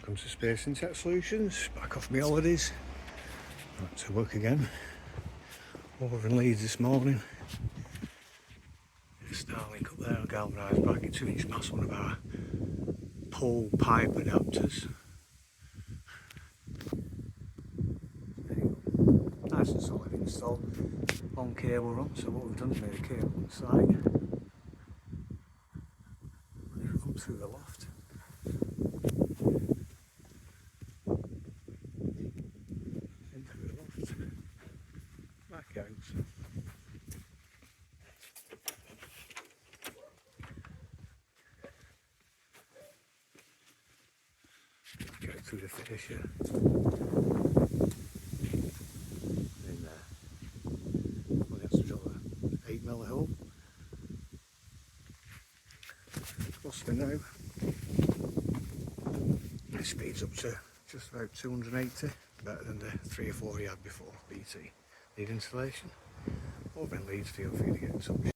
Welcome to Space and Tech Solutions. Back off my holidays. Back to work again. Over in Leeds this morning. Starlink up there, galvanised bracket 2-inch mass, one of our pole pipe adapters. Nice and solid install. Long cable run, so what we've done is made a cable on the side. Up through the loft. Into the loft. Back out. Back out through the fascia. In there. Well, that's to drill a 8mm hole. Plus for now, it speeds up to just about 280, better than the 3 or 4 he had before BT. Need installation? Over in Leeds, feel free to get in touch.